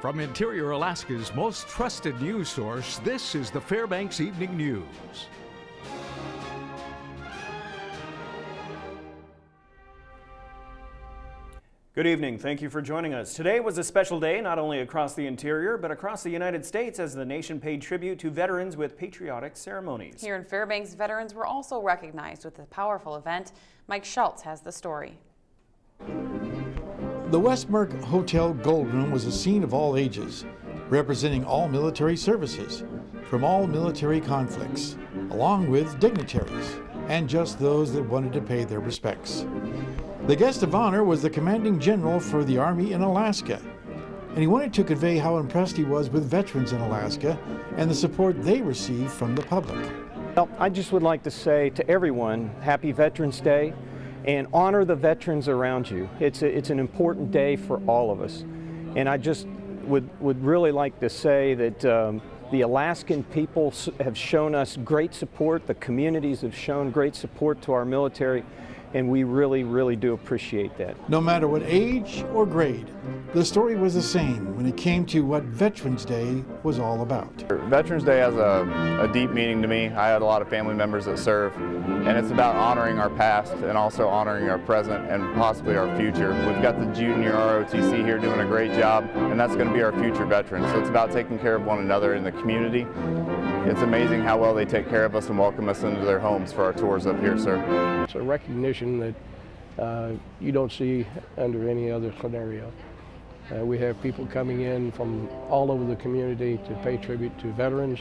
From Interior Alaska's most trusted news source, this is the Fbx Evening News. Good evening. Thank you for joining us. Today was a special day not only across the interior, but across the United States as the nation paid tribute to veterans with patriotic ceremonies. Here in Fairbanks, veterans were also recognized with a powerful event. Mike Schultz has the story. The Westmark Hotel Gold Room was a scene of all ages, representing all military services from all military conflicts, along with dignitaries and just those that wanted to pay their respects. The guest of honor was the commanding general for the Army in Alaska, and he wanted to convey how impressed he was with veterans in Alaska and the support they receive from the public. Well, I just would like to say to everyone, Happy Veterans Day, and honor the veterans around you. It's an important day for all of us. And I just would really like to say that the Alaskan people have shown us great support, the communities have shown great support to our military, and we really, really do appreciate that. No matter what age or grade, the story was the same when it came to what Veterans Day was all about. Veterans Day has a deep meaning to me. I had a lot of family members that serve, and it's about honoring our past and also honoring our present and possibly our future. We've got the junior ROTC here doing a great job, and that's going to be our future veterans. So it's about taking care of one another in the community. It's amazing how well they take care of us and welcome us into their homes for our tours up here, sir. It's a recognition that you don't see under any other scenario. We have people coming in from all over the community to pay tribute to veterans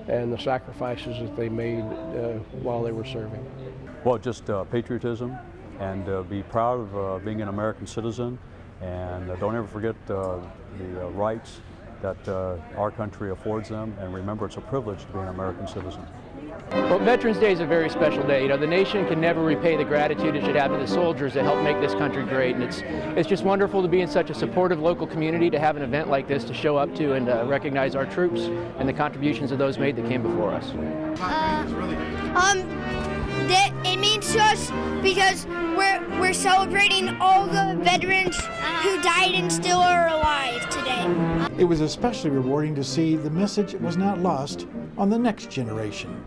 and the sacrifices that they made while they were serving. Well, just patriotism and be proud of being an American citizen, and don't ever forget the rights that our country affords them, and remember it's a privilege to be an American citizen. Well, Veterans Day is a very special day. You know, the nation can never repay the gratitude it should have to the soldiers that help make this country great, and it's just wonderful to be in such a supportive local community, to have an event like this to show up to and recognize our troops and the contributions of those made that came before us. It means to us because we're celebrating all the veterans who died and still are alive today. It was especially rewarding to see the message was not lost on the next generation.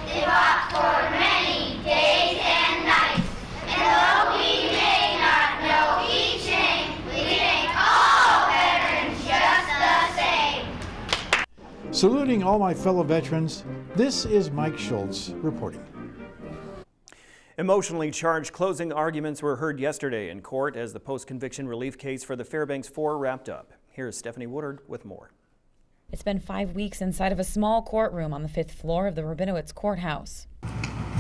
They fought for many days and nights, and though we may not know each name, we thank all veterans just the same. Saluting all my fellow veterans, this is Mike Schultz reporting. Emotionally charged closing arguments were heard yesterday in court as the post-conviction relief case for the Fairbanks 4 wrapped up. Here's Stephanie Woodard with more. It's been 5 weeks inside of a small courtroom on the 5th floor of the Rabinowitz courthouse.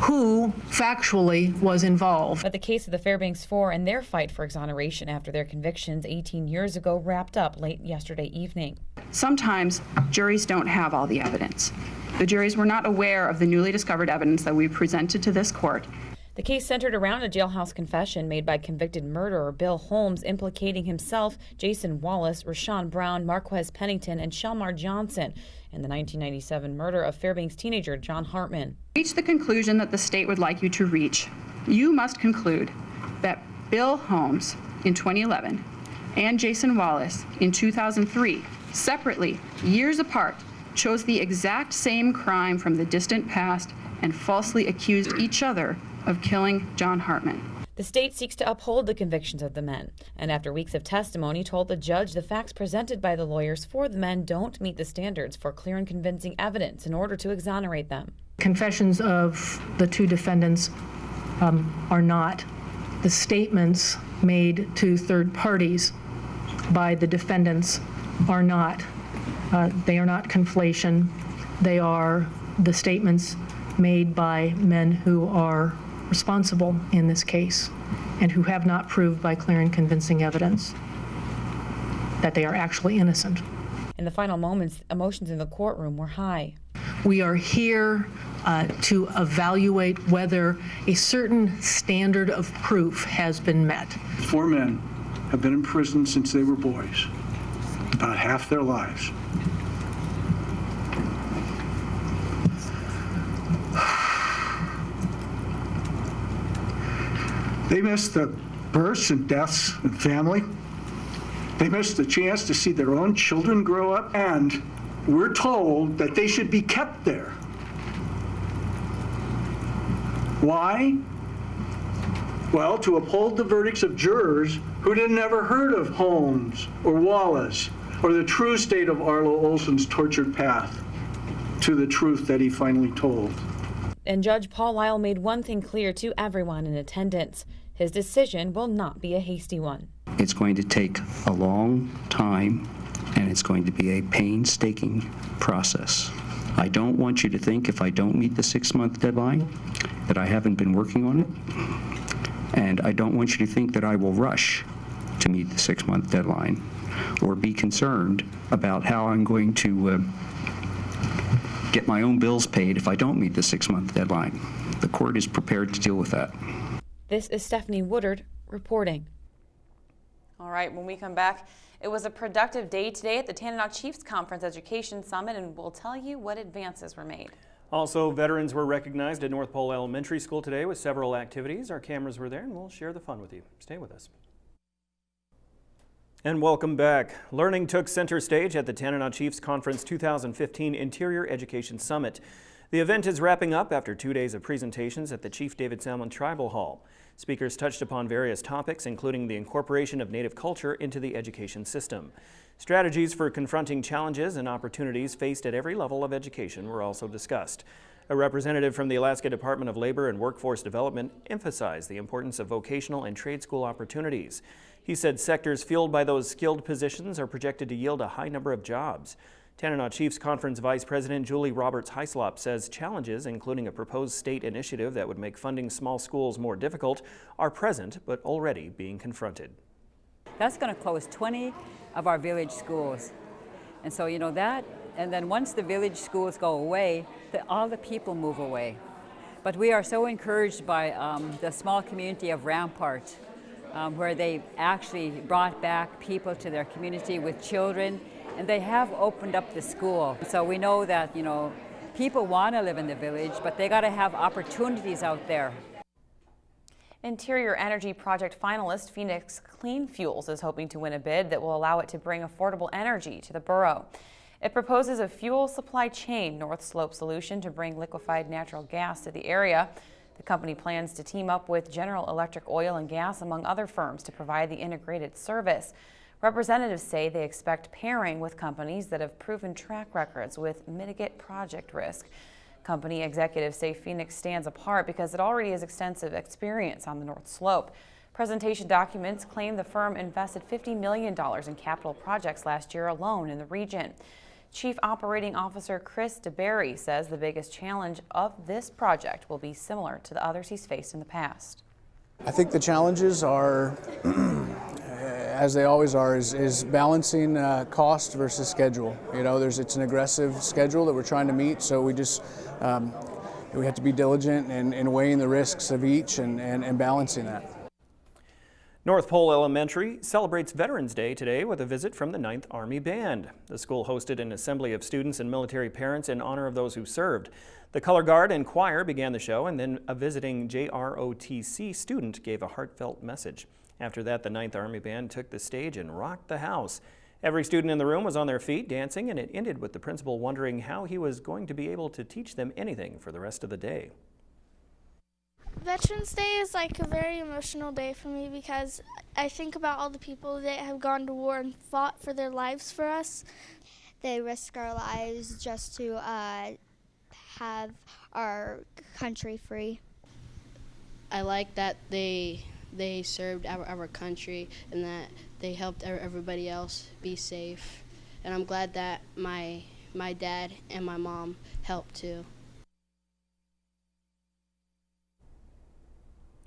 Who factually was involved? But the case of the Fairbanks 4 and their fight for exoneration after their convictions 18 years ago wrapped up late yesterday evening. Sometimes juries don't have all the evidence. The juries were not aware of the newly discovered evidence that we presented to this court. The case centered around a jailhouse confession made by convicted murderer Bill Holmes implicating himself, Jason Wallace, Rashawn Brown, Marquez Pennington, and Shelmar Johnson in the 1997 murder of Fairbanks teenager John Hartman. Reach the conclusion that the state would like you to reach. You must conclude that Bill Holmes in 2011 and Jason Wallace in 2003, separately, years apart, chose the exact same crime from the distant past and falsely accused each other of killing John Hartman. The state seeks to uphold the convictions of the men, and after weeks of testimony told the judge the facts presented by the lawyers for the men don't meet the standards for clear and convincing evidence in order to exonerate them. Confessions of the two defendants are not. The statements made to third parties by the defendants are not. They are not conflation. They are the statements made by men who are responsible in this case and who have not proved by clear and convincing evidence that they are actually innocent. In the final moments, emotions in the courtroom were high. We are here to evaluate whether a certain standard of proof has been met. 4 men have been in prison since they were boys, about half their lives. They missed the births and deaths and family. They miss the chance to see their own children grow up, and we're told that they should be kept there. Why? Well, to uphold the verdicts of jurors who had never heard of Holmes or Wallace or the true state of Arlo Olson's tortured path to the truth that he finally told. And Judge Paul Lyle made one thing clear to everyone in attendance. His decision will not be a hasty one. It's going to take a long time, and it's going to be a painstaking process. I don't want you to think if I don't meet the 6-month deadline that I haven't been working on it. And I don't want you to think that I will rush to meet the 6-month deadline or be concerned about how I'm going to get my own bills paid if I don't meet the 6-month deadline. The court is prepared to deal with that. This is Stephanie Woodard reporting. All right, when we come back, it was a productive day today at the Tanana Chiefs Conference Education Summit, and we'll tell you what advances were made. Also, veterans were recognized at North Pole Elementary School today with several activities. Our cameras were there, and we'll share the fun with you. Stay with us. And welcome back. Learning took center stage at the Tanana Chiefs Conference 2015 Interior Education Summit. The event is wrapping up after 2 days of presentations at the Chief David Salmon Tribal Hall. Speakers touched upon various topics, including the incorporation of Native culture into the education system. Strategies for confronting challenges and opportunities faced at every level of education were also discussed. A representative from the Alaska Department of Labor and Workforce Development emphasized the importance of vocational and trade school opportunities. He said sectors fueled by those skilled positions are projected to yield a high number of jobs. Tanana Chiefs Conference Vice President Julie Roberts-Hyslop says challenges, including a proposed state initiative that would make funding small schools more difficult, are present but already being confronted. That's going to close 20 of our village schools. And so, that, and then once the village schools go away, all the people move away. But we are so encouraged by the small community of Rampart, where they actually brought back people to their community with children, and they have opened up the school. So we know that, people want to live in the village, but they got to have opportunities out there. Interior Energy Project finalist Phoenix Clean Fuels is hoping to win a bid that will allow it to bring affordable energy to the borough. It proposes a fuel supply chain North Slope solution to bring liquefied natural gas to the area. The company plans to team up with General Electric Oil and Gas, among other firms, to provide the integrated service. Representatives say they expect pairing with companies that have proven track records with mitigate project risk. Company executives say Phoenix stands apart because it already has extensive experience on the North Slope. Presentation documents claim the firm invested $50 million in capital projects last year alone in the region. Chief Operating Officer Chris DeBerry says the biggest challenge of this project will be similar to the others he's faced in the past. I think the challenges are, as they always are, is balancing cost versus schedule. It's an aggressive schedule that we're trying to meet, so we just we have to be diligent in weighing the risks of each and balancing that. North Pole Elementary celebrates Veterans Day today with a visit from the 9th Army Band. The school hosted an assembly of students and military parents in honor of those who served. The Color Guard and choir began the show, and then a visiting JROTC student gave a heartfelt message. After that, the 9th Army Band took the stage and rocked the house. Every student in the room was on their feet dancing, and it ended with the principal wondering how he was going to be able to teach them anything for the rest of the day. Veterans Day is like a very emotional day for me because I think about all the people that have gone to war and fought for their lives for us. They risk our lives just to have our country free. I like that they served our country and that they helped everybody else be safe. And I'm glad that my dad and my mom helped too.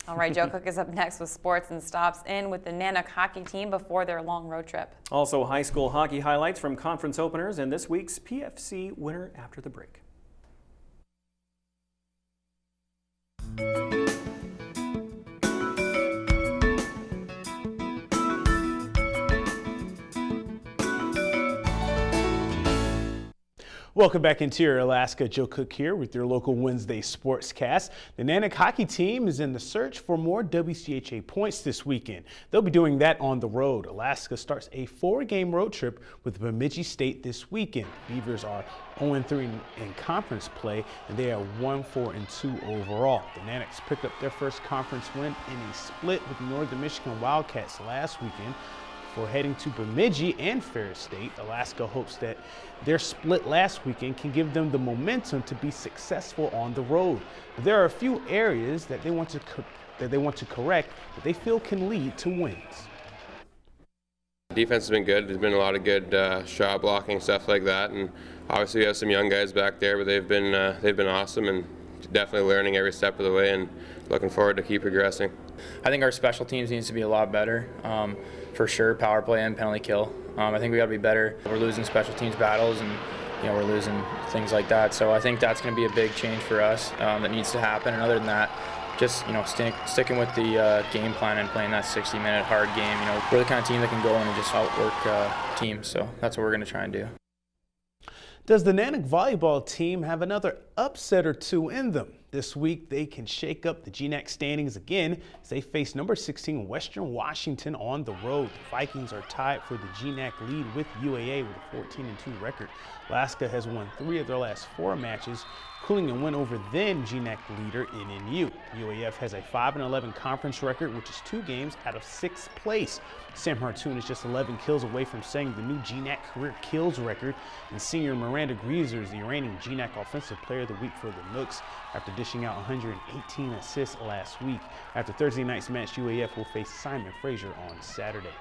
All right, Joe Cook is up next with sports and stops in with the Nanook hockey team before their long road trip. Also, high school hockey highlights from conference openers and this week's PFC winner after the break. Welcome back, Interior Alaska. Joe Cook here with your local Wednesday Sportscast. The Nanack hockey team is in the search for more WCHA points this weekend. They'll be doing that on the road. Alaska starts a 4-game road trip with Bemidji State this weekend. Beavers are 0-3 in conference play, and they are 1-4-2 overall. The Nanacks picked up their first conference win in a split with Northern Michigan Wildcats last weekend. Before heading to Bemidji and Ferris State, Alaska hopes that their split last weekend can give them the momentum to be successful on the road. But there are a few areas that they want to correct that they feel can lead to wins. Defense has been good. There's been a lot of good shot blocking, stuff like that, and obviously we have some young guys back there, but they've been awesome and definitely learning every step of the way, and looking forward to keep progressing. I think our special teams needs to be a lot better, for sure, power play and penalty kill. I think we got to be better. We're losing special teams battles, and we're losing things like that. So I think that's going to be a big change for us that needs to happen. And other than that, just sticking with the game plan and playing that 60-minute hard game. We're the kind of team that can go in and just outwork teams. So that's what we're going to try and do. Does the Nanack volleyball team have another upset or two in them? This week, they can shake up the GNAC standings again as they face number 16 Western Washington on the road. The Vikings are tied for the GNAC lead with UAA with a 14-2 record. Alaska has won 3 of their last 4 matches, including a win over then GNAC leader NNU. UAF has a 5-11 conference record, which is 2 games out of 6th place. Sam Hartoon is just 11 kills away from setting the new GNAC career kills record, and senior Miranda Grieser is the reigning GNAC Offensive Player of the Week for the Nooks after dishing out 118 assists last week. After Thursday night's match, UAF will face Simon Fraser on Saturday.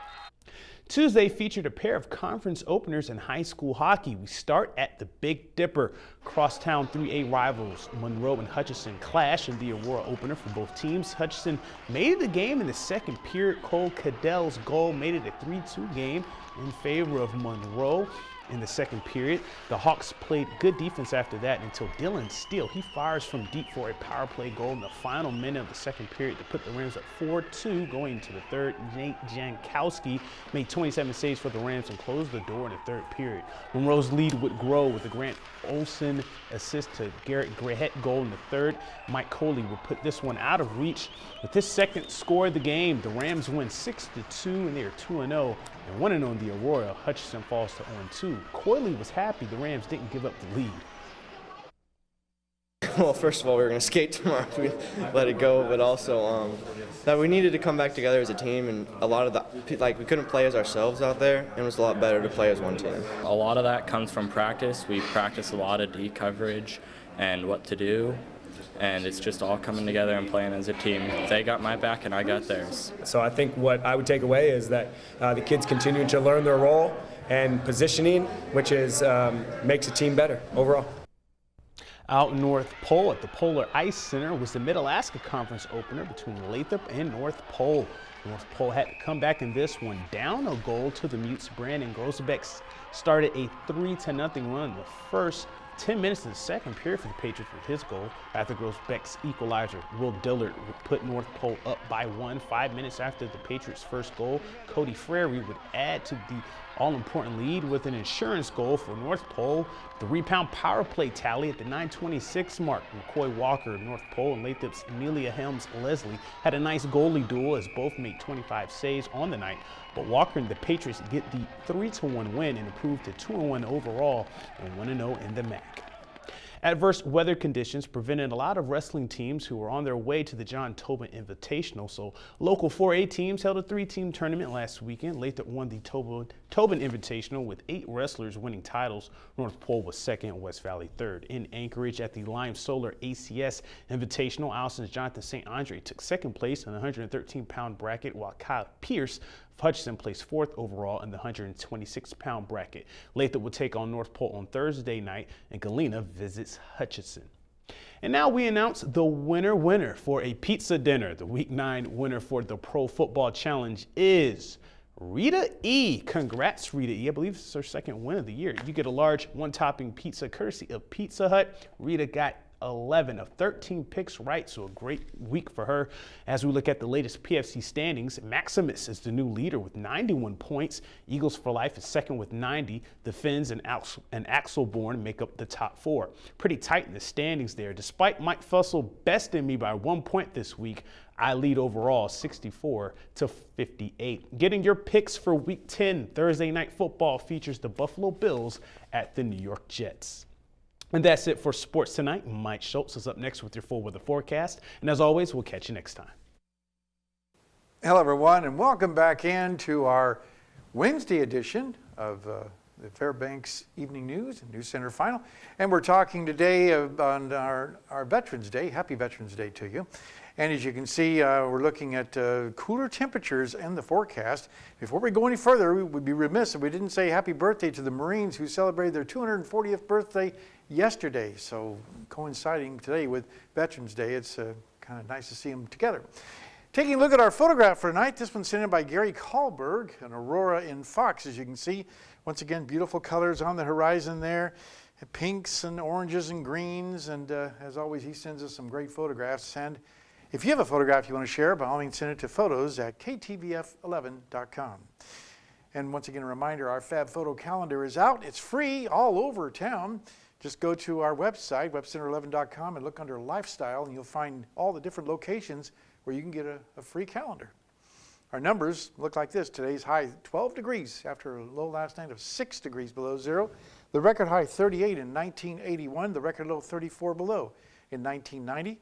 Tuesday featured a pair of conference openers in high school hockey. We start at the Big Dipper. Crosstown 3A rivals Monroe and Hutchinson clash in the Aurora opener for both teams. Hutchinson made it a game in the second period. Cole Cadell's goal made it a 3-2 game in favor of Monroe. In the second period, the Hawks played good defense after that until Dylan Steele, he fires from deep for a power play goal in the final minute of the second period to put the Rams up 4-2 going into the third. Nate Jankowski made 27 saves for the Rams and closed the door in the third period. Monroe's lead would grow with a Grant Olson assist to Garrett Grahett goal in the third. Mike Coley would put this one out of reach. With this second score of the game, the Rams win 6-2 and they are 2-0 and 1-0 in the Aurora. Hutchinson falls to 0-2. Coyley was happy the Rams didn't give up the lead. Well, first of all, we were going to skate tomorrow if we let it go, but also that we needed to come back together as a team, and a lot of we couldn't play as ourselves out there, and it was a lot better to play as one team. A lot of that comes from practice. We practice a lot of D coverage and what to do, and it's just all coming together and playing as a team. They got my back and I got theirs. So I think what I would take away is that the kids continue to learn their role and positioning, which is makes a team better overall. Out in North Pole at the Polar Ice Center was the Mid-Alaska Conference opener between Lathrop and North Pole. North Pole had to come back in this one, down a goal to the Mutes. Brandon Grosbeck started a 3-0 run in the first 10 minutes in the second period for the Patriots with his goal. After Grosbeck's equalizer, Will Dillard would put North Pole up by 1. 5 minutes after the Patriots' first goal, Cody Frary would add to the all-important lead with an insurance goal for North Pole. The rebound power play tally at the 9:26 mark. McCoy Walker, North Pole, and Lathrop's Amelia Helms-Leslie had a nice goalie duel as both made 25 saves on the night. But Walker and the Patriots get the 3-1 win and improve to 2-1 overall and 1-0 in the MAC. Adverse weather conditions prevented a lot of wrestling teams who were on their way to the John Tobin Invitational, so local 4A teams held a 3-team tournament last weekend. Lathrop won the Tobin Invitational with 8 wrestlers winning titles. North Pole was second, West Valley third. In Anchorage at the Lime Solar ACS Invitational, Allison's Jonathan St. Andre took second place in the 113-pound bracket, while Kyle Pierce of Hutchinson placed 4th overall in the 126-pound bracket. Lathrop will take on North Pole on Thursday night, and Galena visits Hutchinson. And now we announce the winner for a pizza dinner. The Week 9 winner for the Pro Football Challenge is Rita E. Congrats, Rita E. I believe it's her second win of the year. You get a large 1-topping pizza courtesy of Pizza Hut. Rita got 11 of 13 picks right, so a great week for her. As we look at the latest PFC standings, Maximus is the new leader with 91 points. Eagles for Life is second with 90. The Finns and Axelborn make up the top 4. Pretty tight in the standings there. Despite Mike Fussell besting me by 1 point this week, I lead overall 64-58. Getting your picks for Week 10, Thursday Night Football features the Buffalo Bills at the New York Jets. And that's it for sports tonight. Mike Schultz is up next with your full weather forecast. And as always, we'll catch you next time. Hello, everyone, and welcome back into our Wednesday edition of the Fbx Evening News and News Center Final. And we're talking today on our Veterans Day. Happy Veterans Day to you. And as you can see, we're looking at cooler temperatures in the forecast. Before we go any further, we would be remiss if we didn't say happy birthday to the Marines who celebrated their 240th birthday yesterday. So coinciding today with Veterans Day, it's kind of nice to see them together. Taking a look at our photograph for tonight, this one's sent in by Gary Kahlberg, an aurora in Fox, as you can see. Once again, beautiful colors on the horizon there. Pinks and oranges and greens, and as always, he sends us some great photographs. And if you have a photograph you want to share, by all means, send it to photos@ktvf11.com. And once again, a reminder, our Fab Photo Calendar is out. It's free all over town. Just go to our website, webcenter11.com, and look under Lifestyle, and you'll find all the different locations where you can get a free calendar. Our numbers look like this. Today's high, 12 degrees after a low last night of 6 degrees below zero. The record high, 38 in 1981. The record low, 34 below in 1990.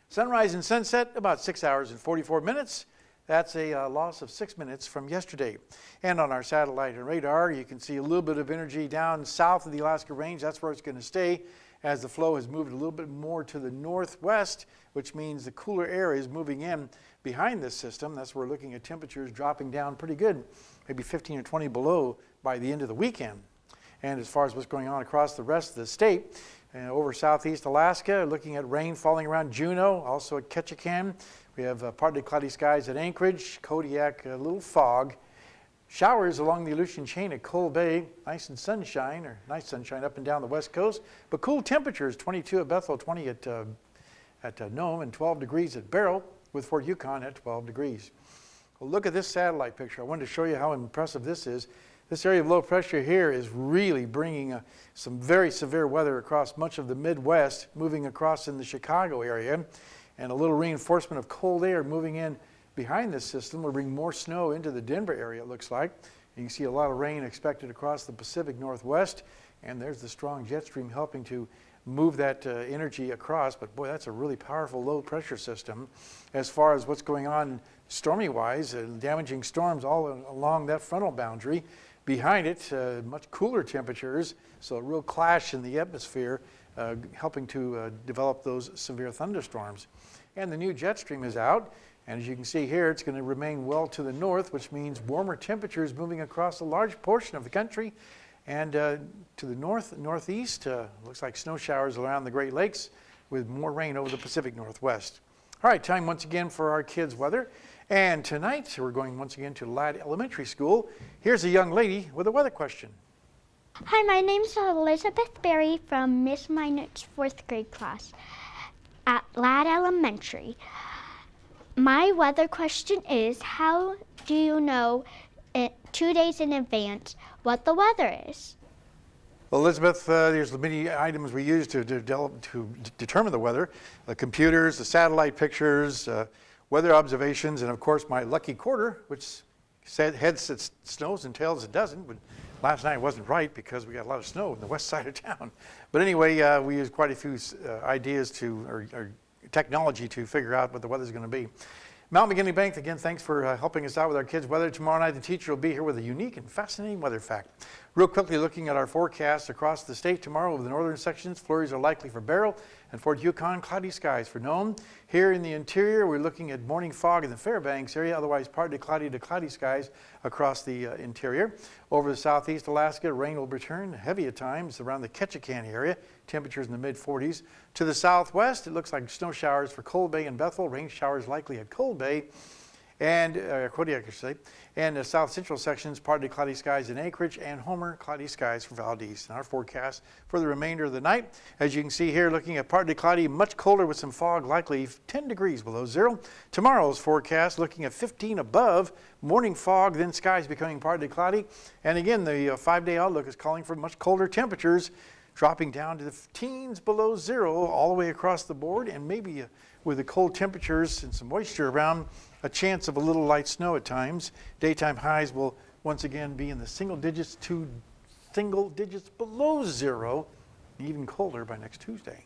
Sunrise and sunset, about 6 hours and 44 minutes. That's a loss of 6 minutes from yesterday. And on our satellite and radar, you can see a little bit of energy down south of the Alaska Range. That's where it's going to stay as the flow has moved a little bit more to the northwest, which means the cooler air is moving in behind this system. That's where we're looking at temperatures dropping down pretty good, maybe 15 or 20 below by the end of the weekend. And as far as what's going on across the rest of the state, over southeast Alaska, looking at rain falling around Juneau, also at Ketchikan. We have partly cloudy skies at Anchorage, Kodiak, a little fog. Showers along the Aleutian Chain at Coal Bay, nice sunshine up and down the west coast. But cool temperatures, 22 at Bethel, 20 at Nome, and 12 degrees at Barrow, with Fort Yukon at 12 degrees. Well, look at this satellite picture. I wanted to show you how impressive this is. This area of low pressure here is really bringing some very severe weather across much of the Midwest, moving across in the Chicago area, and a little reinforcement of cold air moving in behind this system will bring more snow into the Denver area, it looks like. And you can see a lot of rain expected across the Pacific Northwest, and there's the strong jet stream helping to move that energy across. But boy, that's a really powerful low pressure system. As far as what's going on stormy-wise, damaging storms all along that frontal boundary. Behind it, much cooler temperatures, so a real clash in the atmosphere, helping to develop those severe thunderstorms. And the new jet stream is out, and as you can see here, it's going to remain well to the north, which means warmer temperatures moving across a large portion of the country. And to the northeast, looks like snow showers around the Great Lakes with more rain over the Pacific Northwest. All right, time once again for our kids' weather. And tonight, we're going once again to Ladd Elementary School. Here's a young lady with a weather question. Hi, my name's Elizabeth Berry from Miss Minor's 4th grade class at Ladd Elementary. My weather question is, how do you know 2 days in advance what the weather is? Well, Elizabeth, there's many items we use to determine the weather. The computers, the satellite pictures, weather observations, and of course my lucky quarter, which heads it snows and tails it doesn't. But last night wasn't right because we got a lot of snow in the west side of town. But anyway, we use quite a few ideas or technology to figure out what the weather's going to be. Mount McGinley Bank, again, thanks for helping us out with our kids' weather. Tomorrow night, the teacher will be here with a unique and fascinating weather fact. Real quickly, looking at our forecast across the state tomorrow over the northern sections, flurries are likely for Barrow and Fort Yukon, cloudy skies for Nome. Here in the interior, we're looking at morning fog in the Fairbanks area, otherwise partly cloudy to cloudy skies across the interior. Over the southeast Alaska, rain will return, heavy at times around the Ketchikan area, temperatures in the mid-40s. To the southwest, it looks like snow showers for Coal Bay and Bethel, rain showers likely at Coal Bay. and Kodiak, I should say, and the south central sections, partly cloudy skies in Anchorage, and Homer, cloudy skies for Valdez. And our forecast for the remainder of the night, as you can see here, looking at partly cloudy, much colder with some fog, likely 10 degrees below zero. Tomorrow's forecast looking at 15 above, morning fog, then skies becoming partly cloudy. And again, the 5-day outlook is calling for much colder temperatures, dropping down to the teens below zero all the way across the board, and maybe with the cold temperatures and some moisture around, a chance of a little light snow at times. Daytime highs will once again be in the single digits to single digits below zero, even colder by next Tuesday.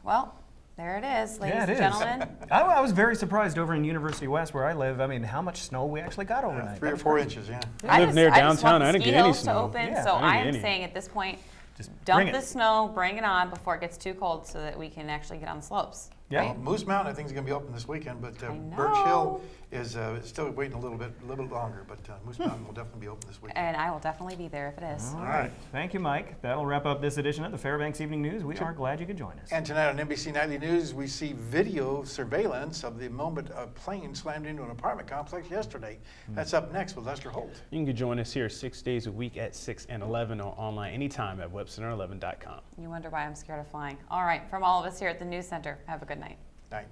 Well, there it is, ladies and is. gentlemen. I was very surprised over in University West where I live. I mean, how much snow we actually got overnight. 3 or 4 inches, yeah. I live near downtown. I I didn't just get any want the ski hills to snow. open, Yeah, so I didn't get I'm any. saying at this point, Just dump bring the it. snow, bring it on before it gets too cold so that we can actually get on the slopes. Yeah. Well, Moose Mountain, I think, is going to be open this weekend, but know. Birch Hill is still waiting a little bit longer, but Moose Mountain will definitely be open this weekend. And I will definitely be there if it is. All right. Thank you, Mike. That'll wrap up this edition of the Fbx Evening News. We are glad you could join us. And tonight on NBC Nightly News, we see video surveillance of the moment a plane slammed into an apartment complex yesterday. That's up next with Lester Holt. You can join us here 6 days a week at 6 and 11 or online anytime at webcenter11.com. You wonder why I'm scared of flying. All right, from all of us here at the News Center, have a good night. Night.